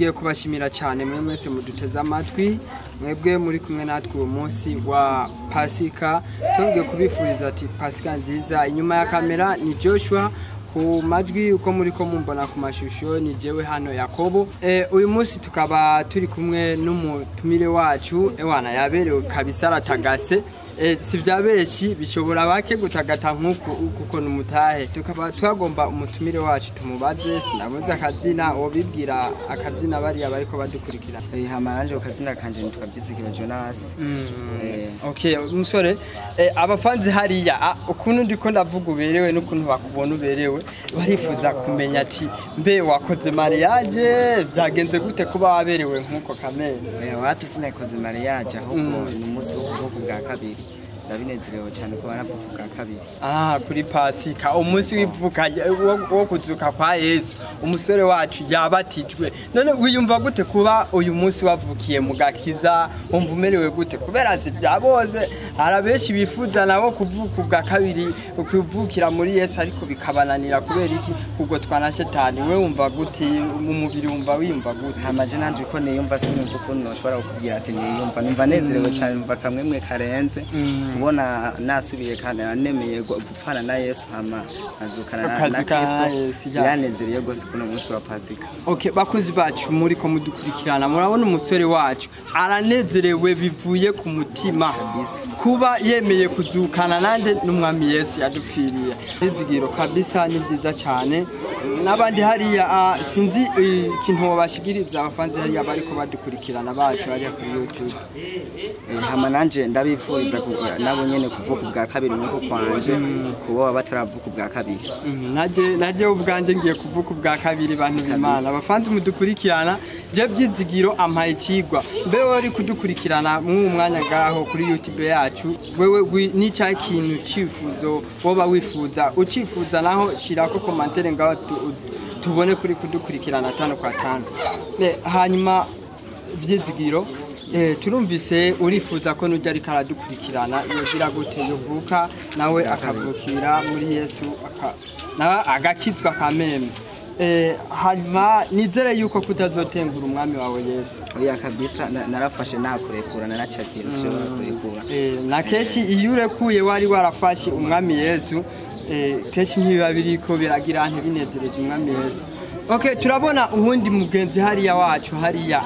twongeye kubashimira cyane mwe mwese muduteze amatwi mwebwe muri kumwe natwe uwo munsi wa Pasika twongeye kubifuriza ati Pasika nziza. Inyuma ya kamera ni Joshua, ku majwi uko muri ko mumbona ku mashusho ni jewe hano Yakobo. Uyu munsi tukaba turi kumwe n'umutumire wacu ewana yaberewe kabisa aratagase. Si byabeshi bishobora bake gutagata nkuko kuko numutahe. Tukaba twagomba umutumire wacu tumubaze sinabuze akazina obibwira akazina bari abariko badukurikira. Hamaranje akazina kanje nitwa VYIZIGIRO Jonas. Okay, umusore abafanzi hariya ukuntu ndiko ndavuga uberewe n'ukuntu bakubona uberewe barifuza kumenya ati mbe wakoze mariage byagenze gute kuba waberewe nkuko kamere. Wapi sinakoze mariage ahubwo n'umunsi wo bwa kabiri. Ndabinezerewe cyane ko baravuze bwa kabiri. Kuri Pasika umunsi wivuka wo kuzuka kwa Yesu umusore wacu yabatijwe. None wiyumva gute kuba uyu munsi wavukiye mu gakiza umva umerewe gute kubera si byaboze arabeshi bifuza nabo kuvuka bwa kabiri ukuvukira muri Yesu ariko bikabananira kubera iki kugotwa na shetani. We wumva gute mu mubiri wiyumva gute? Hamaje nanje ko niyumva sinumva ko noshobora kugira ati niyumva numva nezerewe cyane numva kamwe karenze kubona nasubiye kandi anemeye gupfana na Yesu hama azukana na Kristo yanezereye gose kuno munsi wa Pasika. Okay, bakozi bacu muri ko mudukurikirana murabona umusore wacu aranezerewe bivuye ku mutima kuba yemeye kuzukana nande n'umwami Yesu yadupfiriye. VYIZIGIRO kabisa ni byiza cyane. Nabandi hariya sinzi ikintu bashigiriza abafanzi hariya bariko badukurikirana bacu hariya kuri YouTube. Hama nanje ndabifuriza nabo nyene kuvuka bwa kabiri nuko kwanje kubo bataravuka bwa kabiri. Naje ubwanje ngiye kuvuka bwa kabiri bantu b'Imana. Abafanzi mudukurikirana je VYIZIGIRO ampaye ikigwa. Mbe wari kudukurikirana mu mwanya ngaho kuri YouTube yacu wewe nica kintu cifuzo woba wifuza ucifuza naho shirako commentaire ngaho tubone kuri kudukurikirana 5 kwa 5. Hanyuma VYIZIGIRO turumvise urifuza ko nujya ariko aradukurikirana yogira gute yovuka nawe akavukira muri Yesu nawe agakizwa kameme. Hanyuma nizere yuko kutazotengura umwami wawe Yesu. Oya kabisa narafashe nakurekura naracakira cyo kurekura. Na keshi iyo urekuye wari warafashe umwami Yesu keshi ntibiba biriko biragira ntibinezereje umwami Yesu. Okay, turabona ubundi mugenzi hariya wacu hariya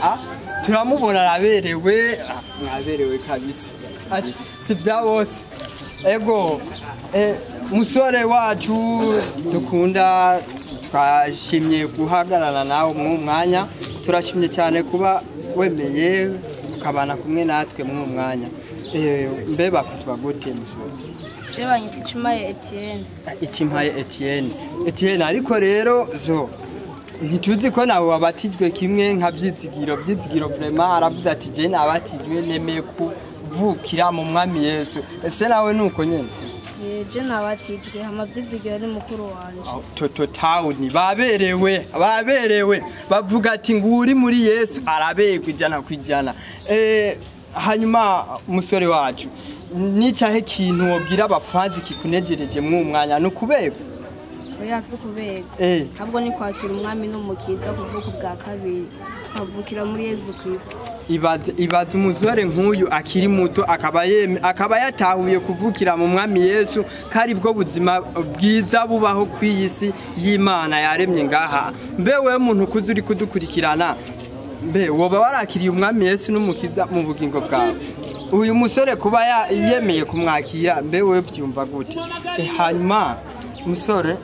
turamubona araberewe mwaberewe kabisa si bya bose. Ego musore wacu dukunda twashimye guhagarana nawe mu mwanya turashimye cyane kuba wemeye ukabana kumwe natwe mu mwanya. Mbe bakutwa gute musore? Jebanye ICIMPAYE Etienne. ICIMPAYE Etienne. Etienne ariko rero zo ntituzi ko nawe wabatijwe kimwe nka VYIZIGIRO vraiment aravuze ati je nabatijwe nemeye kuvukira mu mwami Yesu. Ese nawe nuko nyene? Je nabatijwe hama VYIZIGIRO ari mukuru wanje. Town baberewe bavuga ati nguri muri Yesu arabegwa ijana kwijana. Hanyuma musore wacu nicahe kintu wobwira abafanzi kikunejereje mu mwanya no kubegwa? Oya kubega. Ahubwo ni kwakira umwami n'umukiza kuvuka bwa kabiri kavukira muri Yesu Kristo. Ibaze umuzore nk'uyu akiri muto akaba yatahuye kuvukira mu mwami Yesu kari bwo buzima bwiza bubaho kw'isi y'Imana yaremye ngaha. Mbe we muntu kuzi uri kudukurikirana mbe woba warakiriye umwami Yesu n'umukiza mu bugingo bwawe? Uyu musore kuba yemeye kumwakira mbe we byumva gute? Hanyuma musore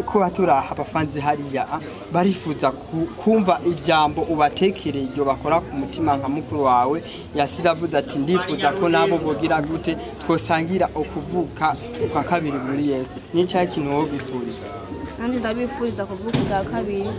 kuba turaha abafanzi hariya barifuza kumva ijambo ubatekereye iryo bakora ku mutima nka mukuru wawe yasiravuze ati ndifuza ko nabo bogira gute twosangira okuvuka kwa kabiri muri Yesu. Nica kintu wo bifuriza? Kandi ndabifuriza kuvuka bwa kabiri.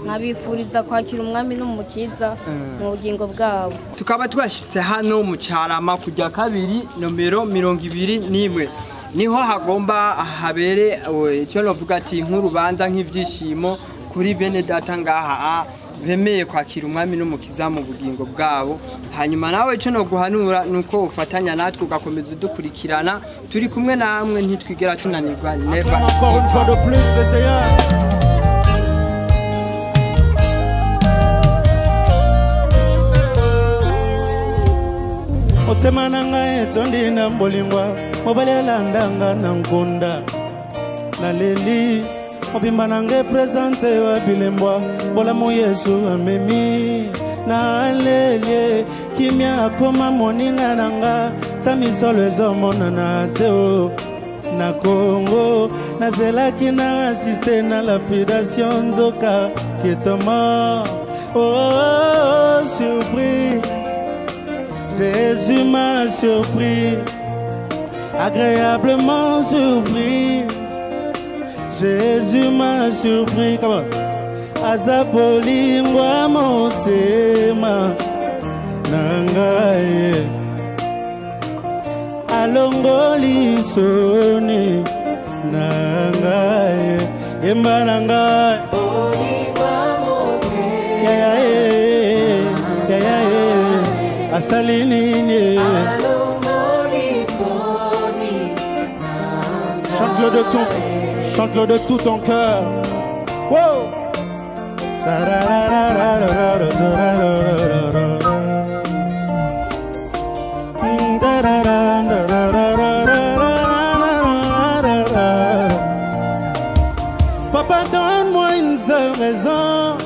Nabifuriza kwakira umwami n'umukiza mu bugingo bwabo. Tukaba twashitse hano mu Cyarama kujya kabiri nomero 21 niho hagomba habere icyo novuga ati nk'urubanza nk'ivyishimo kuri bene data ngaha bemeye kwakira umwami n'umukiza mu bugingo bwabo. Hanyuma nawe icyo no guhanura nuko ufatanya natwe ugakomeza dukurikirana turi kumwe namwe ntitwigera tunanirwa never. motema nanga etondi na mbolingwa mobalela ndanga na nkunda na leli mobimba nange presente wa bilembwa bola mo Yesu amemi na leli kimia akoma moninga nanga tamisolo ezomona na teo na Congo nazelaki na assiste na lapidation nzoka kietoma oh surpris Jésus m'a surpris agréablement surpris Jésus m'a surpris comment azabolingwa motema nangaye alongoli soni nangaye yemba nangaye asalinini chante-le de tout ton cœur. Wow! Papa, donne-moi une seule raison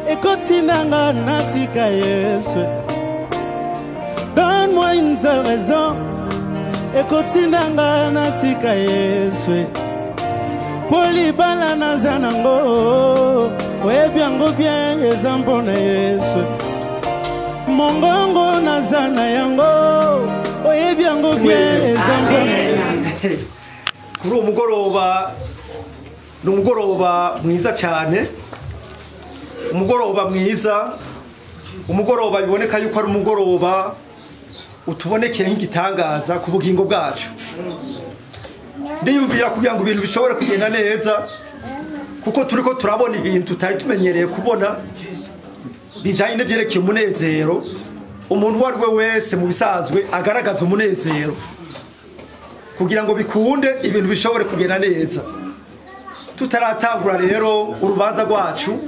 et continue à natika Yesu. Donne-moi une seule raison et continue à natika Yesu. Polibala nazanango, webiango bien ezambo na Yesu. Mongongo nazana yango, webiango bien ezambo na Yesu. Kuri umugoroba n'umugoroba mwiza cyane. Umugoroba mwiza, umugoroba biboneka yuko ari umugoroba utubonekeye nk'igitangaza ku bugingo bwacu. Ndiyumvira kugira ngo ibintu bishobore kugenda neza kuko turiko turabona ibintu tutari tumenyereye kubona bijanye n'ivyerekeye umunezero. Umuntu wari we wese mu bisazwe agaragaza umunezero kugira ngo bikunde ibintu bishobore kugenda neza. Tutaratangura rero urubanza rwacu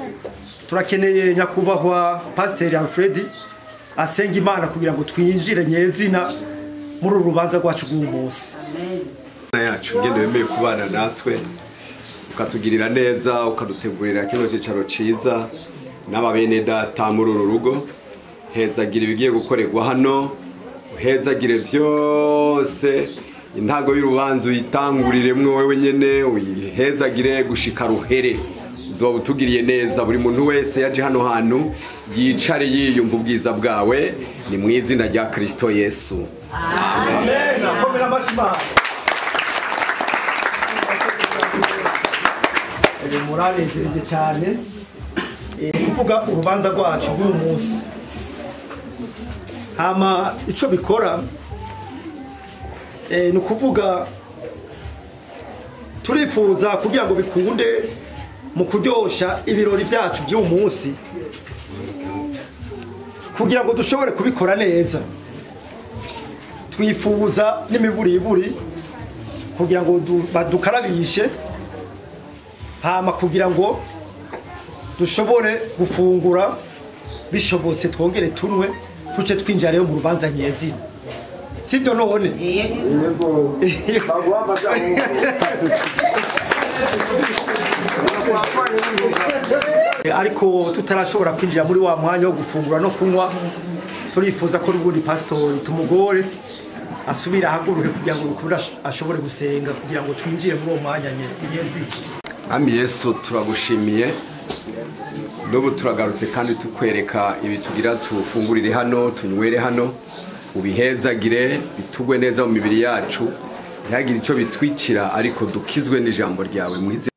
turakeneye nyakubahwa Pastor Alfred asenga Imana kugira ngo twinjire nyezina muri urubanza rwacu rw'umunsi. Yacu ngende wemeye kubana natwe ukatugirira neza ukadutegurira kino cicaro ciza n'ababene data muri uru rugo hezagira ibigiye gukorerwa hano uhezagire byose intago y'urubanza uyitangurire wewe nyene uyihezagire gushika ruhere uzoba utugiriye neza buri muntu wese yaje hano hantu yicare yiyumva ubwiza bwawe ni mu izina rya Kristo Yesu amen. Akomera amashyi muranezereje cyane kuvuga urubanza rwacu rw'uyu munsi. Hama ico bikora ni ukuvuga turifuza kugira ngo bikunde mu kuryosha ibirori byacu by'uyu munsi kugira ngo dushobore kubikora neza. Twifuza n'imiburiburi kugira ngo badukarabishe hama kugira ngo dushobore gufungura bishobotse twongere tunwe tuce twinjira rero mu rubanza nyezina. Sibyo none? Yego. Ariko tutarashobora kwinjira muri wa mwanya wo gufungura no kunywa turifuza ko rubundi pastor tumugore asubira ahaguruke kugira ngo bikura ashobore gusenga kugira ngo twinjire muri uwo mwanya nyezina. Ami Yesu turagushimiye n'ubu turagarutse kandi tukwereka ibi tugira tufungurire hano tunywere hano ubihezagire bitugwe neza mu mibiri yacu ntihagire ico bitwicira ariko dukizwe n'ijambo ryawe mwize.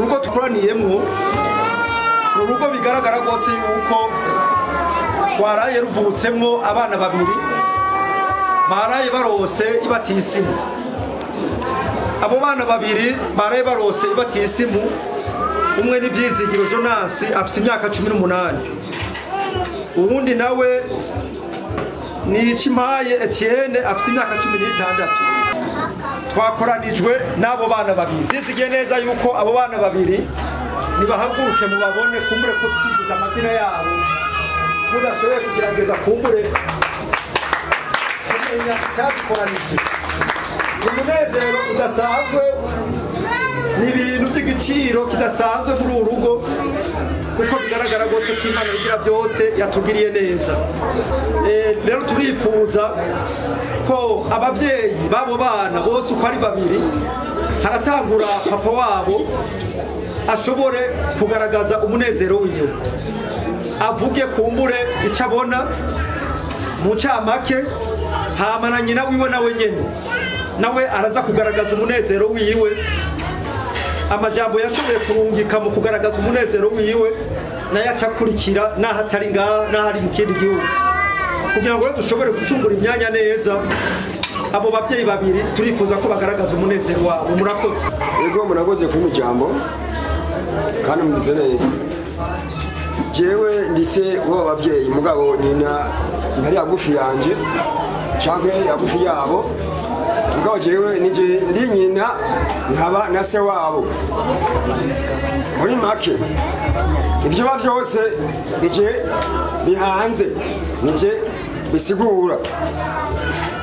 urugo tukoraniyemwo urugo bigaragara rwose yuko twaraye ruvutsemwo abana babiri baraye barose ibatisimu. Abo bana babiri baraye barose ibatisimu, umwe ni VYIZIGIRO Jonas afite imyaka 18, uwundi nawe ni ICIMPAYE Etienne afite imyaka 16. Twakoranijwe n'abo bana babiri. Bizigiye neza yuko abo bana babiri nibahaguruke mubabone kumbure ko tugize amazina yabo, mudashoboye kugerageza kumbure kumenya icyadukoranije. Umunezero udasanzwe, ni ibintu by'igiciro kidasanzwe muri uru rugo, kuko bigaragara rwose ko Imana igira byose yatugiriye neza. Rero turifuza ko ababyeyi babo bana bose uko ari babiri, haratangura papa wabo ashobore kugaragaza umunezero wiwe, avuge kumbure icyo abona mu ncamake, hama na nyina wiwe nawe nyene nawe araza kugaragaza umunezero wiwe, amajambo yashoboye kurungika mu kugaragaza umunezero wiwe nayo acakurikira naho atari ngaha, naho ari mu kindi gihugu, kugira ngo dushobore gucungura imyanya neza. Abo babyeyi babiri turifuza ko bagaragaza umunezero wabo. Murakoze. Yego murakoze ku mujambo kandi mugize neza. Jewe ndise wo babyeyi mugabo nina ntari agufi yanje cyangwa agufi yabo, mugabo jewe nije ndi nyina nkaba na se wabo. Muri make ibyo byose nije bihanze, nije bisigura.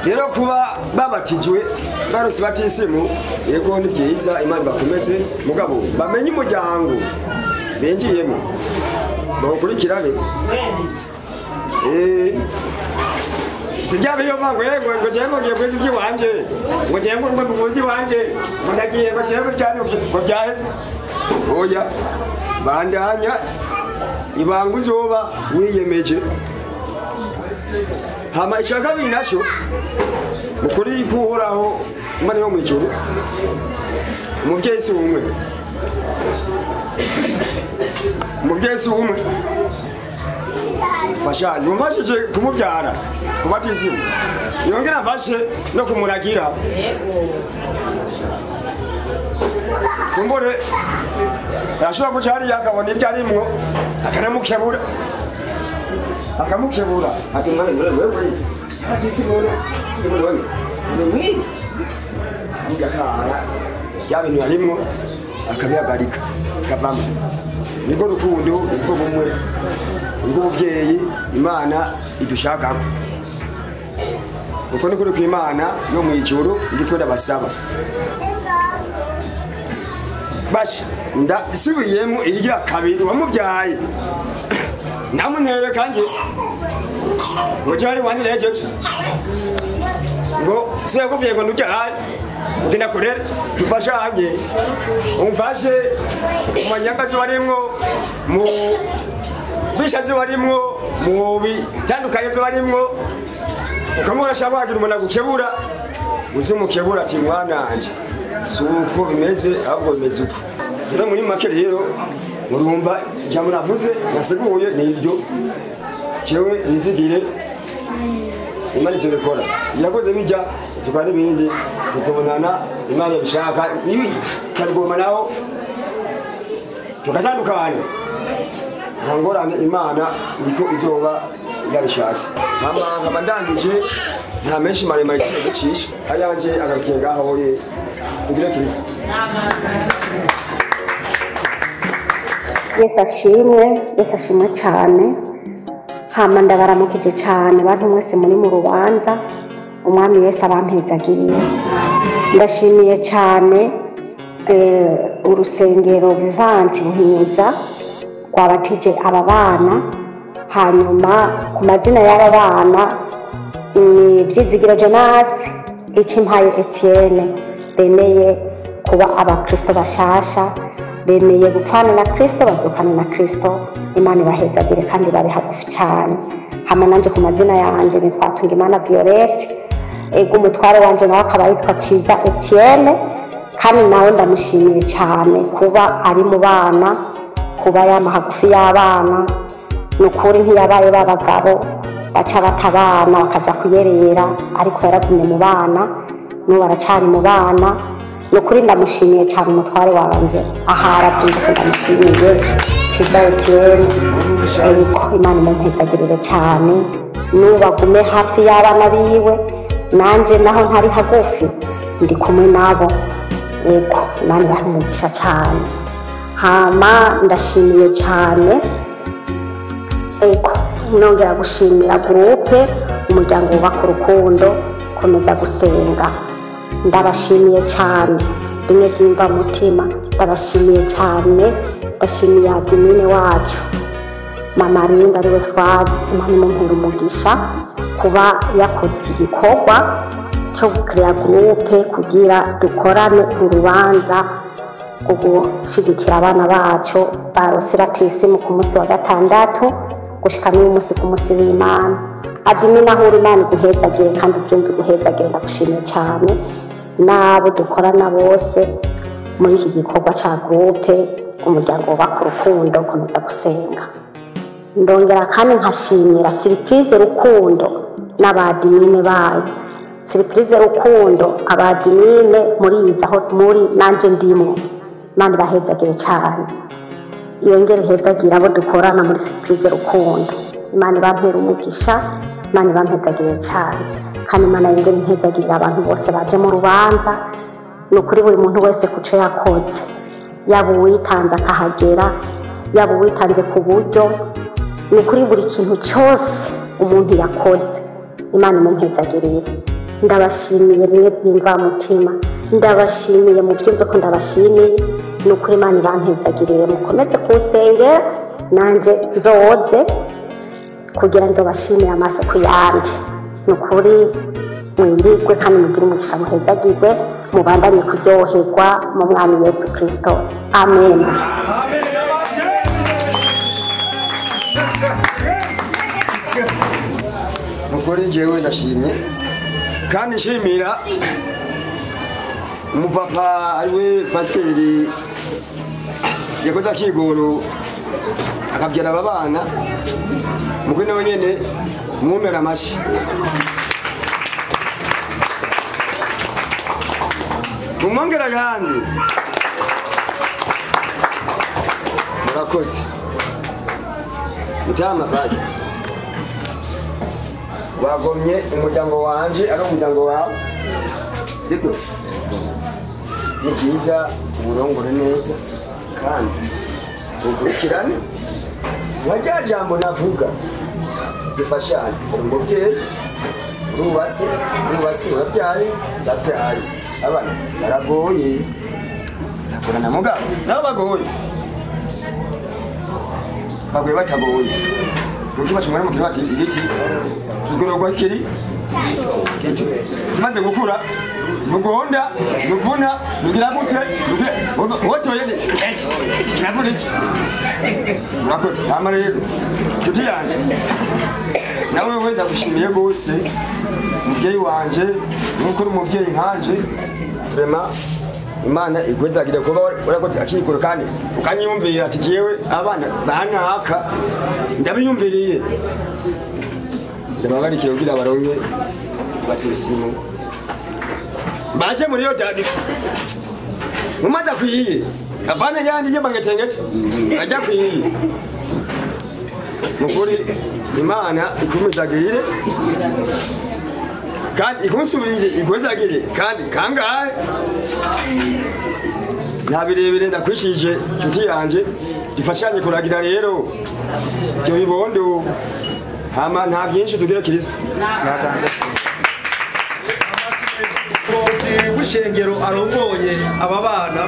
Rero kuba babatijwe barose batisimu, yego ni byiza, Imana bakomeze, mugabo bamenye umuryango benjiyemo bakurikirane. Sijya biyo mangwe ngo jengo ngiye kwezi by'iwanje, ngo jengo ngo mu by'iwanje, ngo ndagiye ngo jengo cyane ngo byaheze. Oya bandanya ibangu zoba wiyemeje. Hama ichaka binasho mukuri kuhoraho Imana yo mwijuru, umubyeyi si umwe, umubyeyi si umwe. Fasha numashije kumubyara kubatizimu, yongera fashe no kumuragira. Kumbore arashobora kuja hari yakabona ibyo arimwo akanamukebura, akamukebura ati mwana wewe yabatisimu none ni amugakara yabintu yarimwo akabihagarika kavamo. Niko rukundo, niko bumwe, niko ubuvyeyi Imana idushakamo. Uko niko riko Imana yo mwijuru ndiko ndabasaba. Bashi ndasubiyemo irya kabiri wamubyaye namuntere kanje ngo cyari wanireje ngo siya kuvuye ngo nujyaye ugenda kurera dufashanye, umfashe umanyagazi warimwo mu bishazi warimwo mu bitandukanye warimwo, ukamura shabagira umuntu agukebura uzumukebura ati mwana anje suko bimeze ahubwo bimeze uko. Rero muri make rero murumva jambo navuze naseguye nibyo cyewe nizigire Imana itebekora yakoze bijya zikora n'ibindi tuzobonana Imana bishaka nibi karigoma naho tukatandukanye ntangorane Imana niko izoba yabishatse. Nkaba ndangije nta menshi maremare cyane ayanje agarukiye ngaho ye tugire Kristo. Yesu ashimwe cyane. Hama ndabaramukije cyane bantu mwese muri mu rubanza, umwami Yesu abampezagiriye. Ndashimiye cyane urusengero Vivanti Buhinyuza rwabatije aba bana. Hanyuma ku mazina y'aba bana ni VYIZIGIRO Jonas, ICIMPAYE Etienne, bemeye kuba abakristo bashasha, bemeye gupfana na Kristo bazopfana na Kristo. Imana ibahezagire kandi babe hagufi cyane. Hama nanje ku mazina yanje nitwa Tungimana Violette, ego umutware wanje nawe akaba yitwa Ciza Etienne, kandi nawe ndamushimiye cyane kuba ari mu bana, kuba yama hagufi y'abana. Ni ukuri ntiyabaye b'abagabo baca bata abana bakaja kuyerera, ariko yaragumye mu bana, n'ubu aracari mu bana. Ni ukuri ndamushimiye cyane umutware wanje, ahara byinshi ndamushimiye Ciza Etienne. Ariko Imana imumpezagirire cyane, n'ubu agume hafi y'abana biwe, nanje naho ntari hagufi ndi kumwe nabo. Yego Imana ibahe cyane. Hama ndashimiye cyane, ego nongera gushimira gurupe umuryango wubaka urukundo komeza gusenga. Ndabashimiye cyane rimwe ryimva mutima, ndabashimiye cyane. Ndashimiye adimine wacu Mama Rinda ariwe Swazi, Imana imumpera umugisha kuba yakoze iki gikorwa cyo gukrea gurupe kugira dukorane urubanza rwo gushigikira abana bacu barosiratisimu ku munsi wa gatandatu gushika n'uyu munsi ku munsi w'Imana. Adimina ahura Imana iguhezagire kandi ubyumve guhezagire. Ndagushimiye cyane n'abo dukorana bose muri iki gikorwa cya gurupe umuryango wubaka urukundo komeza gusenga. Ndongera kandi nkashimira Surprise Rukundo n'abadimine bayo. Surprise Rukundo abadimine muriza aho muri nanje ndimwe. Imana ibahezagire cyane, yongere hezagira abo dukorana muri Surprise Rukundo. Imana ibampera umugisha, Imana ibampezagire cyane, kandi Imana yongere impezagirira abantu bose baje mu rubanza. Ni ukuri buri muntu wese kuco yakoze, yaba uwitanze akahagera, yaba uwitanze ku buryo, ni ukuri buri kintu cyose umuntu yakoze Imana imumpezagirire. Ndabashimiye rimwe byimva mutima, ndabashimiye mu byumve ko ndabashimiye. Ni ukuri Imana ibampezagirire, mukomeze kunsengera nanje nzoze kugira nzobashimire amaso ku yandi. Ni ukuri mwirigwe kandi mugire umugisha muhezagirwe, mubandanye kuryoherwa mu Mwami Yesu Kristo. Amen. Mukuri jewe ndashimye kandi nshimira umupapa ariwe pasiteri yakoze akigoro akabyara aba bana. Mukuri nawe nyene mwumera amashi. Umongera kandi murakoze mutama bazi wagomye umuryango wanje ari umuryango wawe, sibyo? Ni byiza urongore neza kandi ukurikirane nka jambo navuga dufashanye. Uri umubyeyi, urubatse urabyaye, ndabyaye, abana baragoye, nakorana mugabo nabo bagoye batagoye. Rukiba shimwana mu kirati igiti kigororwa kiri gito kimaze gukura mugonda muvuna nugira gute wotoye ni kinavuna iki murakoze. Nama rero tuti yanje nawe wenda gushimiye gose mubyeyi wanje n'ukuri umubyeyi nkanje turema. Imana igwezagira kuba urakoze akikoro kandi ukanyumvira ati jewe abana banaka ndabiyumviriye. Ndabagarikira kugira baronke batisimu baje muri yo dadi mumaza kwiye abana yandi je bangetengete ajya kwiye. Mukuri Imana ikumizagirire kandi ikunsubirire igwezagire kandi kangahe nabirebere ndakwishije nshuti yanje dufashanye kuragira. Rero byo bibondo hama nta byinshi tugira Kristo yaganze bosi w'ishengero arongoye aba bana.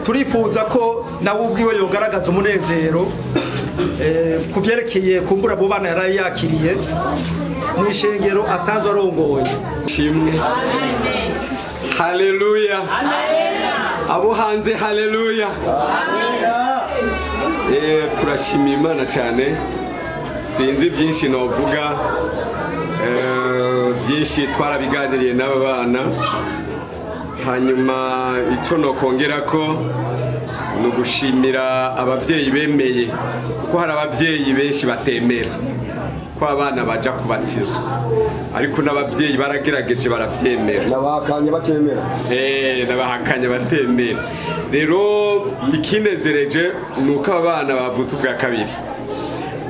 Turifuza ko nawe ubwiwe yogaragaza umunezero kuvyerekeye kumbura abo bana yari yakiriye mu ishengero asanzwe arongoye. Shimwe. Haleluya. Abo hanze haleluya. Turashimira Imana cyane. Sinzi byinshi novuga, byinshi twarabiganiriye n'aba bana. hanyuma icyo nokongera ko ni ugushimira ababyeyi bemeye kuko hari ababyeyi benshi batemera ko abana baja kubatizwa ariko n'ababyeyi baragerageje baravyemera nabahakanye batemera nabahakanye batemera rero ikinezereje nuko abana bavutse ubwa kabiri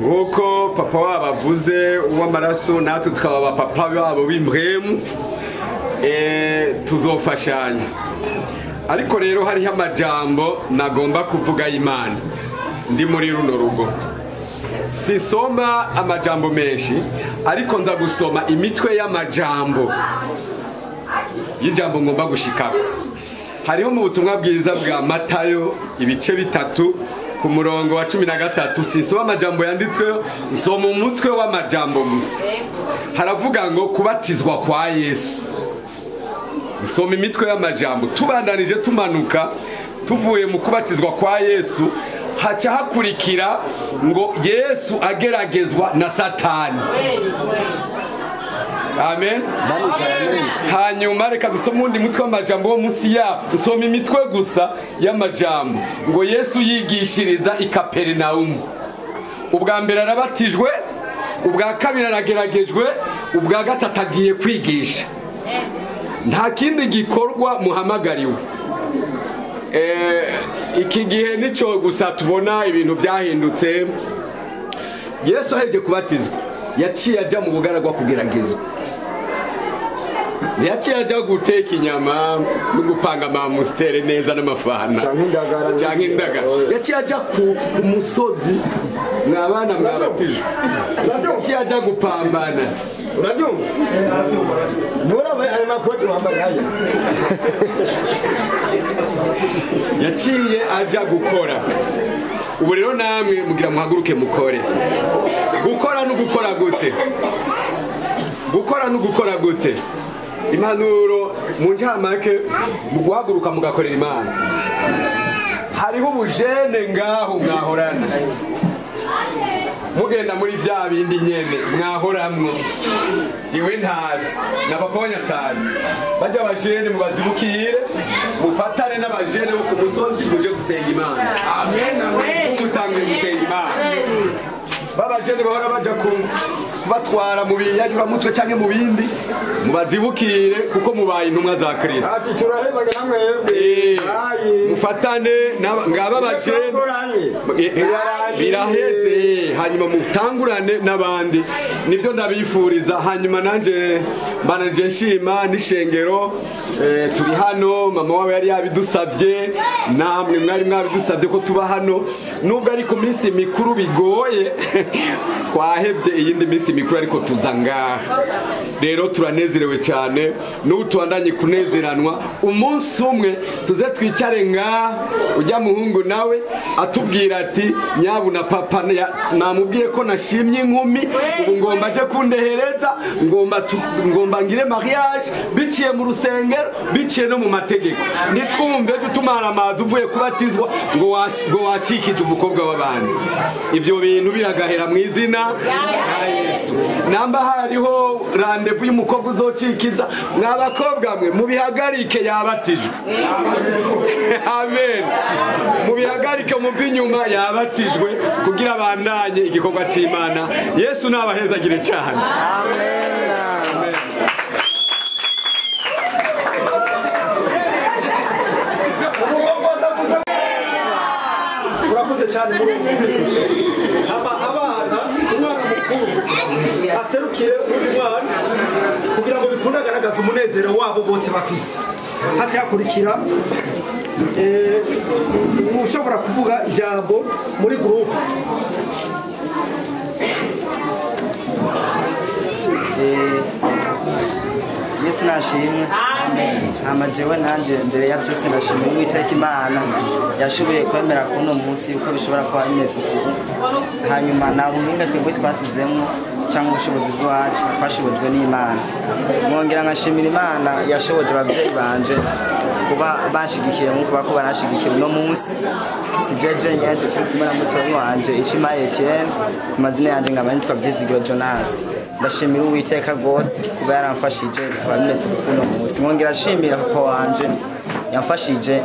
nk'uko papa wabo avuze uw'amaraso natwe tukaba papa babo b'impwemu tuzofashanya ariko rero hariho amajambo nagomba kuvuga y'Imana ndi muri runo rugo sisoma amajambo menshi ariko nza gusoma imitwe y'amajambo y'ijambo ngomba gushikako hariho mu butumwa bwiza bwa Matayo ibice 3 ku murongo wa 13 sisoma amajambo yanditsweho nsoma umutwe w'amajambo gusa haravuga ngo kubatizwa kwa Yesu nsoma imitwe y'amajambo tubandanije tumanuka tuvuye mu kubatizwa kwa Yesu haca hakurikira ngo Yesu ageragezwa na Satani. Amen. Hanyuma reka dusome undi mutwe w'amajambo wo munsi ya dusoma imitwe gusa y'amajambo ngo Yesu yigishiriza i Kaperinaumu. Ubwa mbere arabatijwe, ubwa kabiri arageragejwe, ubwa gatatu agiye kwigisha. Nta kindi gikorwa muhamagariwe. Iki gihe nico gusa tubona ibintu byahindutse. Yesu aheje kubatizwa yaciye aja mu bugaragwa kugeragezwa, yaciye aja guteka inyama no gupanga amamustere neza n'amafana cyangwa indagara, yaciye aja ku musozi mwabana mwabatijwe, yaciye aja gupambana. Urabyumva? Murabe ayo makoti wambaye yaciye aja gukora. Ubu rero namwe mugira muhaguruke mukore. Gukora no gukora gute? Gukora no gukora gute? Impanuro mu njamake mu guhaguruka mugakorera Imana. Hariho ubujene ngaho mwahorana, mugenda muri bya bindi nyene mwahoramwo. Jewe ntazi na papa wanyatazi bajya abajene mubazibukire mufatane n'abajene bo ku musozi muje gusenga Imana. Amen amen. Mutangiye gusenga Imana. Babajene bahora baja kubatwara mu biyajura mutwe canke mu bindi mubazibukire kuko mubaye intumwa za Kristo. Ati turahebaga namwe mufatane ngaba bajene biraheze hanyuma mutangurane n'abandi nibyo ndabifuriza. Hanyuma nanje mbanaje nshima n'ishengero turi hano, mama wawe yari yabidusabye, namwe mwari mwabidusabye ko tuba hano nubwo ari ku minsi mikuru bigoye twahebye iyindi minsi mikuru ariko tuza ngaha. Rero turanezerewe cyane n'ubu tubandanye kunezeranwa. Umunsi umwe tuze twicare ngaha ujya muhungu nawe atubwira ati nyabuna papa namubwiye ko nashimye inkumi ubu ngomba aje kundehereza, ngomba ngire mariage biciye mu rusengero biciye no mu mategeko. Nitwumve tutumara amazi uvuye kubatizwa ngo wacikije umukobwa w'abandi. Ibyo bintu biragahera mu izina rya Yesu. Namba hariho randevu y'umukobwa uzocikiza mwabakobwa mwe mubihagarike yabatijwe. Amen. Mubihagarike muvi inyuma yabatijwe kugira bandanye igikorwa c'Imana. Yesu nabahezagire cyane. Amen. Amen. Urakoze cyane abana umwana mukuru aserukire undi mwana kugira ngo bikunde agaragaze umunezero wabo bose bafise. Hakakurikira ushobora kuvuga ijambo muri groupe. Yesu nashimwe. Amen. Amajewe nanje mbere ya byose ndashimira Uwiteka Imana yashoboye kwemera kuno munsi uko bishobora kuba bimeze uko. Hanyuma na buhinga twebwe twasizemo cyangwa ubushobozi bwacu twashobojwe n'Imana. Mwongera nkashimira Imana yashoboje ababyeyi banje kuba bashigikiye mu kuba ko barashigikiye no munsi. Sijeje nyaje cyo kumara muto wanje ICIMPAYE Etienne, amazina yanje ngaba nitwa VYIZIGIRO Jonas. ndashimira Uwiteka gose kuba yaramfashije abametse kuno munsi nkongera ashimira papa wanje yamfashije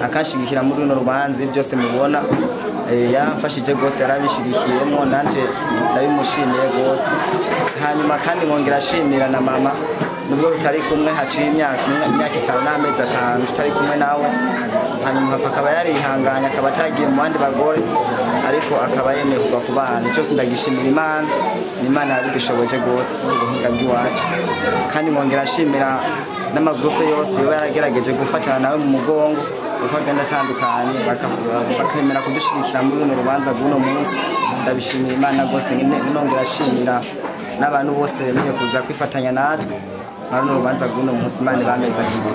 akanshigikira muri runo rubanza byose mubona yaramfashije gose yarabishigikiyemo nanje ndabimushimiye gose hanyuma kandi nkongera ashimira na mama nubwo tutari kumwe haciye imyaka 5 n'amezi 5 tutari kumwe nawe hanyuma papa akaba yarihanganya akaba atagiye mu bandi bagore ariko akaba yemeye kuva ku bana cyose ndagishimira Imana yabishoboje gose si ubuhinga bw'iwacu kandi nkongera ashimira n'amagrupe yose yoba yaragerageje gufatana nawe mu mugongo uko agenda atandukanye bakemera kudushigikira muri runo rubanza rw'uno munsi ndabishimira Imana gose nongera ashimira n'abantu bose bemeye kuza kwifatanya natwe muri runo rubanza rw'uno munsi Imana bameza gihe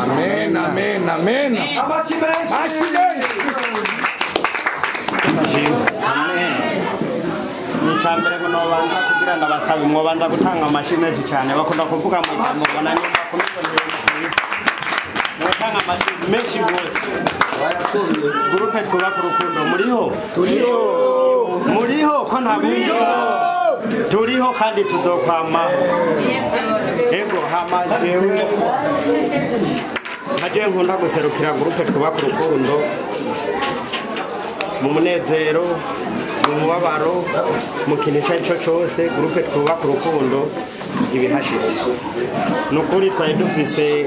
amen amen amen Nicambere kuno banza kugira ndabasabe mwo banza gutanga amashimezi cyane bakunda kuvuga mu ijambo bona nyuma kumiko gutanga amashimezi bose gurupe twubaka urukundo muriho ko ntabwiyo turiho kandi tuzokwama ego hamajewe haje nkunda guserukira gurupe twubaka urukundo mu munezero umubabaro mu kintu cyo cyose gurupe twubaka urukundo ibihashitse nukuri twari dufise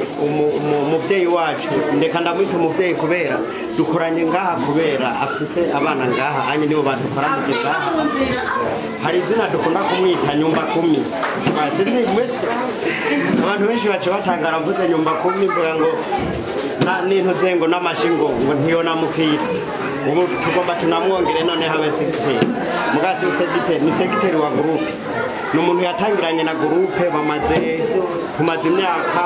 umuvyeyi wacu ndeka ndamwita umuvyeyi kubera dukoranye ngaha kubera afise abana ngaha anye nibo badukora mu gizaha hari izina dukunda kumwita nyumba 10 basinzi abantu benshi bace batangara mvuze nyumba 10 mvuga ngo n'intu zengo n'amashingo ngo ntiyo namukira ubu tugomba tunamwongere none habe secretary mugasi ni secretary wa group n'umuntu yatangiranye na group tumaze imyaka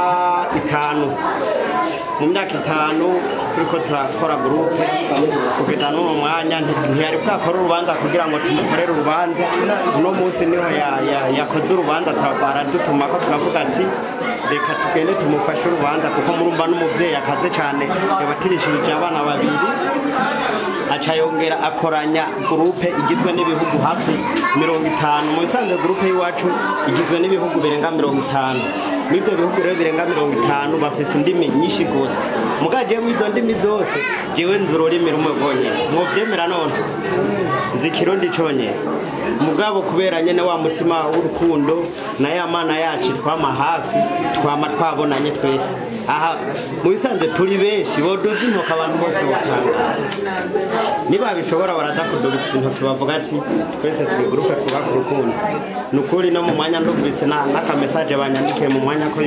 5 mu myaka 5 turiko turakora group kugeza no mu mwanya ntiyari bwakora urubanza kugira ngo tumukorere urubanza no munsi niho yakoze urubanza twabara dutuma ko turavuga ati reka tugende tumufashe urubanza kuko murumva n'umuvyeyi akaze cyane yabatirishije abana babiri acayongera akoranya groupe igizwe n'ibihugu hafi 50 mu bisanzwe groupe y'iwacu igizwe n'ibihugu birenga 50 n'ibyo bihugu rero birenga 50 bafise indimi nyinshi gose mugaje mu izo ndimi zose jewe nzururimi rumwe gonye mwovyemera none nzi Kirundi conye mugabo kubera nyene wa mutima w'urukundo na ya mana yacu twama hafi twama twabonanye twese aha mu bisanzwe turi benshi boduzi ntoka abantu bose batanga niba bishobora baraza kuduga intoki bavuga ati twese turi groupe twubaka urukundo nukuri no mu mwanya ndumvise n'aka message banyandikiye mu mwanya ko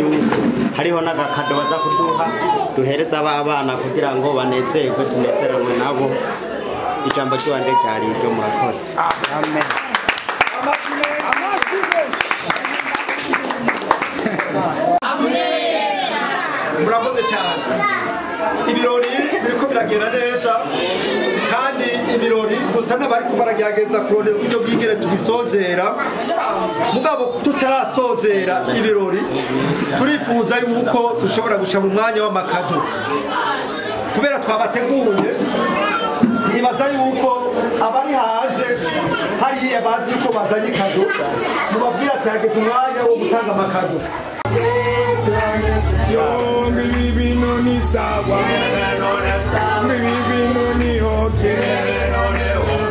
hariho n'agakado baza kuduha duhereza abana kugira ngo banezerwe tunezeranwe nabo ijambo cy'wande cyari ryo murakoze amen murakoze cyane ibirori biriko biragenda neza kandi ibirori gusa n'abari kubaragerageza kurondera uburyo bwigere tubisozera mugabo tutarasozera ibirori turifuza yuko dushobora gusha mu mwanya w'amakado kubera twabateguye nibaza yuko abari hanze hariya bazi yuko bazanye ikado mubabwira ati hageze umwanya wo gutanga amakado Bibi no ni sawa, bibi no ni hoke,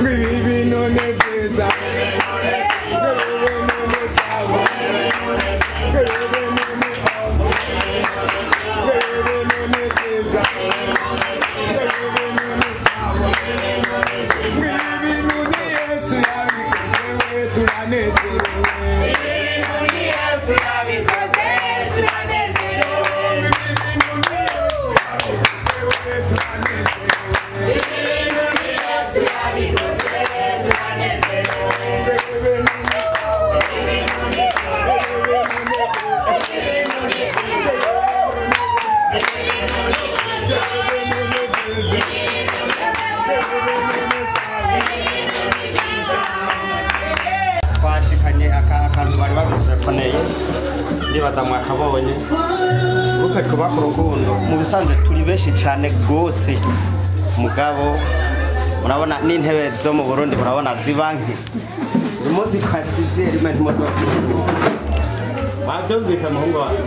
bibi no ni jeza, bibi no ni sawa, bibi no ni hoke, bibi no ni jeza, bibi no ni sawa, bibi no ni Yesu ya bikoze turanezerwe, bibi no ni Yesu ya bikoze twashikanye akantu bari bagutefoneye ndibaza mwakabonye gupe twubaka urukundo mu bisanzwe turi benshi cyane gose mugabo murabona n'intebe zo mu Burundi murabona zibanki umunsi twazizera imana imoto bapita wabyumvise muhungu wawe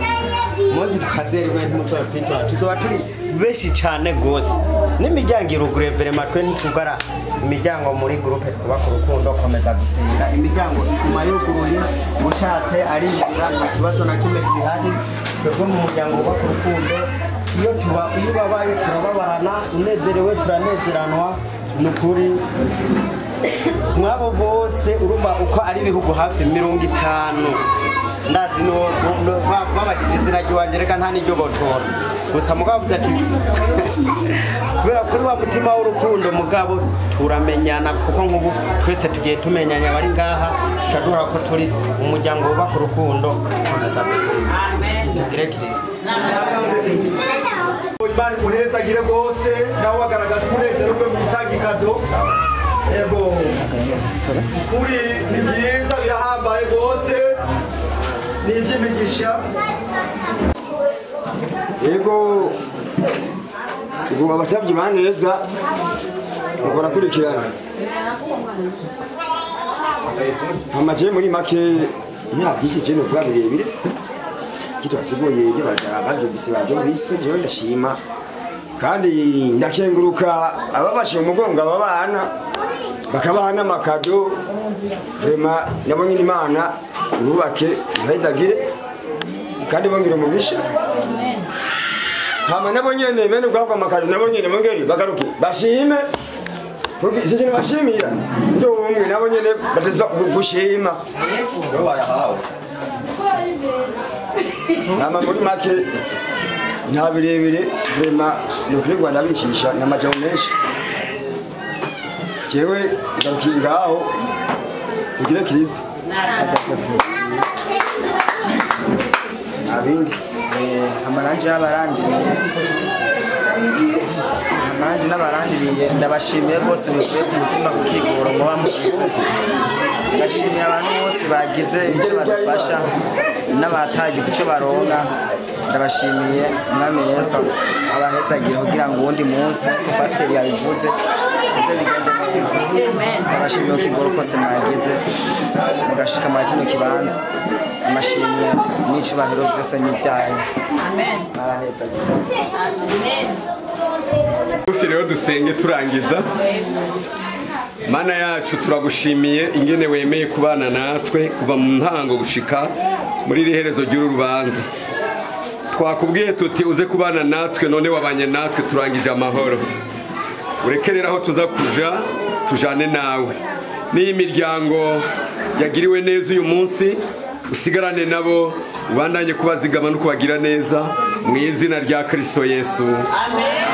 umunsi twazera imana imoto bapita tuzoba turi benshi cyane gose n'imiryango irugure verema twe ntitugara imiryango muri groupe twubaka urukundo komeza gusenga imiryango iguma yuguruye ushatse ari inzira nta kibazo na kimwe gihari twebwe mu muryango wubaka urukundo iyo babaye turababarana unezerewe turanezeranwa ni ukuri mwabo bose urumva uko ari ibihugu hafi 50 ndazi babagize izina ry'iwanjye reka nta n'iryo botora gusa mugabo ati kubera kuri wa mutima w'urukundo mugabo turamenyana kuko nk'ubu twese tugiye tumenyanya bari ngaha tushobora ko turi umuryango wubaka urukundo tugire Kristo Imana kunezagire gose nawe wagaragaza umunezero we mu gutanga ikado yego kuri ni byiza birahambaye gose ni iby'imigisha yego ubu abatabyi baneza mukora kurikirana amaje muri make nta byinshi cyane kuba birebire kitwasiguye ibyo babyumvise babyumvise jewe ndashima kandi ndakenguruka ababashe umugongo aba bana bakabaha n'amakado vrema nabo nyine Imana ububake bahezagire kandi bongere umugisha hama nabo nyene bene ubwako amakado nabo nyene bongere bagaruke bashime sije bashimira ndio umwe nabo nyene bateza gushima yo bayahawe nama muri make nta birebire vrema nukwigwa ndabicisha n'amajambo menshi jewe ndarukingaho tugire Kristo abindi amaranje y'abarandiriye amanje n'abarandiriye ndabashimiye bose muvuye ku mutima kukigoro muba mu gihugu ndashimiye abantu bose bagize icyo badufasha n'abatagize icyo baronka ndabashimiye mwami Yesu abahezagiye kugira ngo uwundi munsi pasiteri yabivuze bize bigende neza ndabashimiye kukigoro kose mwagize mugashika muri kino kibanza amashimwe n'icubahiro byose n'ibyayo arahezagiye rero dusenge turangiza Mana yacu turagushimiye ingene wemeye kubana natwe kuva mu ntango gushika muri riherezo ry'uru rubanza twakubwiye tuti uze kubana natwe none wabanye natwe turangije amahoro urekerera aho tuza kuja tujane nawe n'iyi miryango yagiriwe neza uyu munsi usigarane nabo ubandanye kubazigama no kubagira neza mu izina rya Kristo Yesu amen.